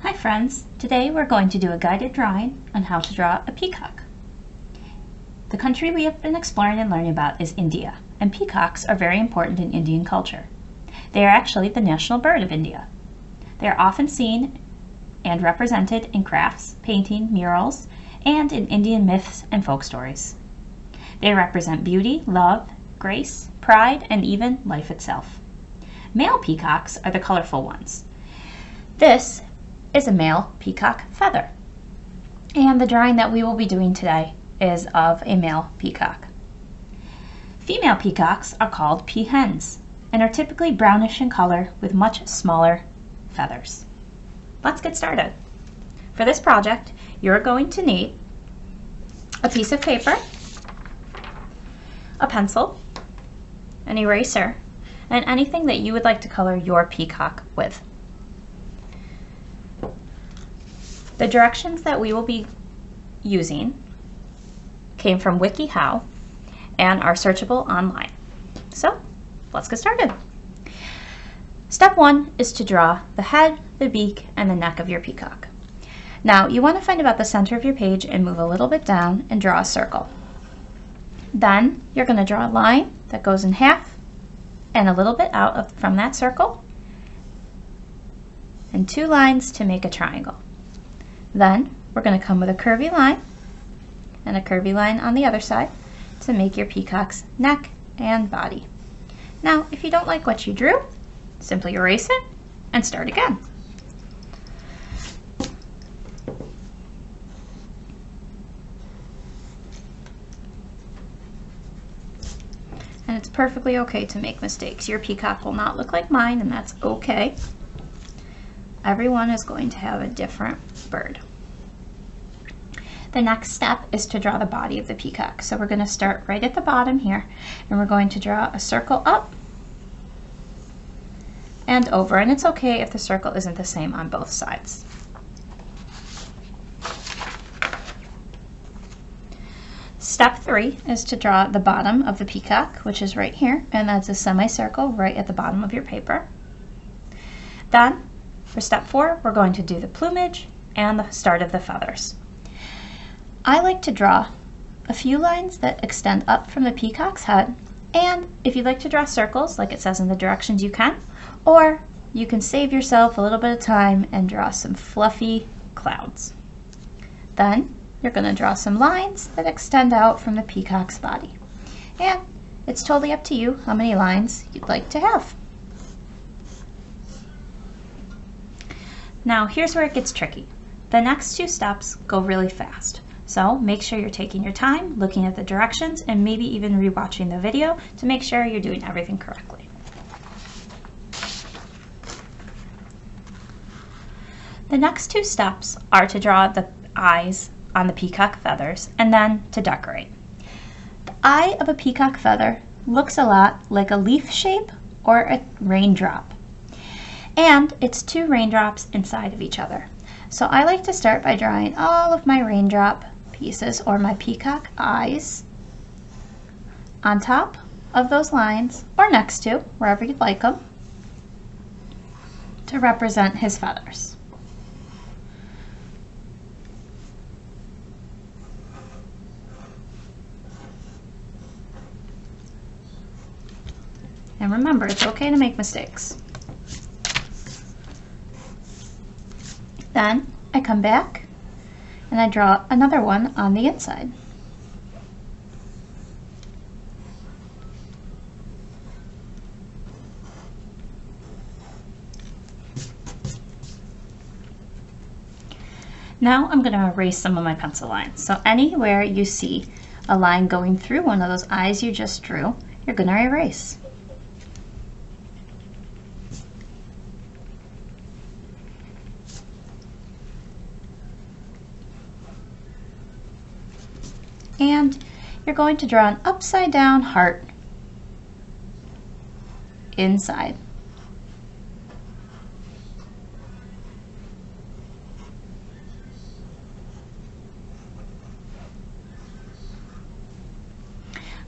Hi friends, today we're going to do a guided drawing on how to draw a peacock. The country we have been exploring and learning about is India, and peacocks are very important in Indian culture. They are actually the national bird of India. They are often seen and represented in crafts, painting, murals, and in Indian myths and folk stories. They represent beauty, love, grace, pride, and even life itself. Male peacocks are the colorful ones. This is a male peacock feather. And the drawing that we will be doing today is of a male peacock. Female peacocks are called peahens and are typically brownish in color with much smaller feathers. Let's get started. For this project, you're going to need a piece of paper, a pencil, an eraser, and anything that you would like to color your peacock with. The directions that we will be using came from WikiHow and are searchable online. So let's get started. Step 1 is to draw the head, the beak, and the neck of your peacock. Now you want to find about the center of your page and move a little bit down and draw a circle. Then you're going to draw a line that goes in half and a little bit out from that circle, and 2 lines to make a triangle. Then we're going to come with a curvy line and a curvy line on the other side to make your peacock's neck and body. Now, if you don't like what you drew, simply erase it and start again. And it's perfectly okay to make mistakes. Your peacock will not look like mine, and that's okay. Everyone is going to have a different bird. The next step is to draw the body of the peacock. So we're going to start right at the bottom here, and we're going to draw a circle up and over. And it's okay if the circle isn't the same on both sides. Step 3 is to draw the bottom of the peacock, which is right here, and that's a semicircle right at the bottom of your paper. Then, for step 4, we're going to do the plumage and the start of the feathers. I like to draw a few lines that extend up from the peacock's head, and if you'd like to draw circles, like it says in the directions, you can, or you can save yourself a little bit of time and draw some fluffy clouds. Then, you're going to draw some lines that extend out from the peacock's body. And it's totally up to you how many lines you'd like to have. Now here's where it gets tricky. The next 2 steps go really fast. So make sure you're taking your time, looking at the directions, and maybe even rewatching the video to make sure you're doing everything correctly. The next 2 steps are to draw the eyes on the peacock feathers and then to decorate. The eye of a peacock feather looks a lot like a leaf shape or a raindrop. And it's 2 raindrops inside of each other. So I like to start by drawing all of my raindrop pieces or my peacock eyes on top of those lines or next to, wherever you'd like them, to represent his feathers. And remember, it's okay to make mistakes. Then I come back and I draw another one on the inside. Now I'm going to erase some of my pencil lines. So anywhere you see a line going through one of those eyes you just drew, you're going to erase. And you're going to draw an upside down heart inside.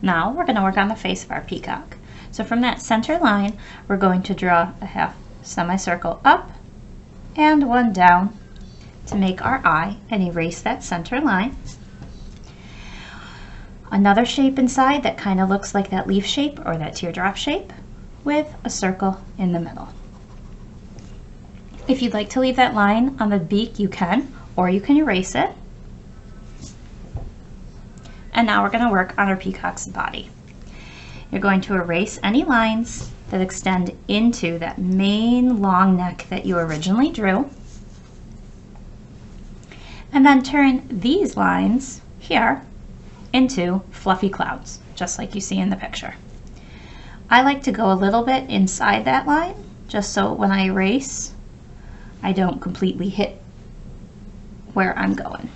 Now we're going to work on the face of our peacock. So from that center line, we're going to draw a half semicircle up and one down to make our eye and erase that center line. Another shape inside that kind of looks like that leaf shape or that teardrop shape with a circle in the middle. If you'd like to leave that line on the beak, you can, or you can erase it. And now we're going to work on our peacock's body. You're going to erase any lines that extend into that main long neck that you originally drew. And then turn these lines here into fluffy clouds, just like you see in the picture. I like to go a little bit inside that line, just so when I erase, I don't completely hit where I'm going.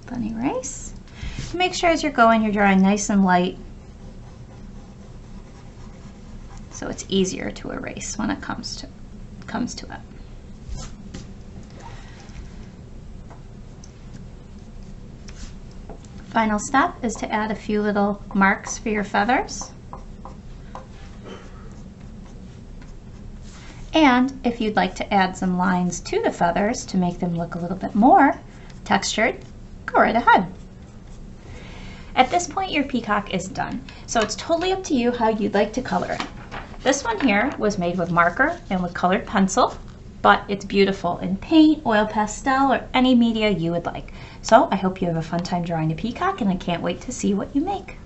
Then erase. Make sure as you're going, you're drawing nice and light, so it's easier to erase when it comes to it. Final step is to add a few little marks for your feathers. And if you'd like to add some lines to the feathers to make them look a little bit more textured, go right ahead. At this point, your peacock is done, so it's totally up to you how you'd like to color it. This one here was made with marker and with colored pencil, but it's beautiful in paint, oil pastel, or any media you would like. So I hope you have a fun time drawing a peacock, and I can't wait to see what you make.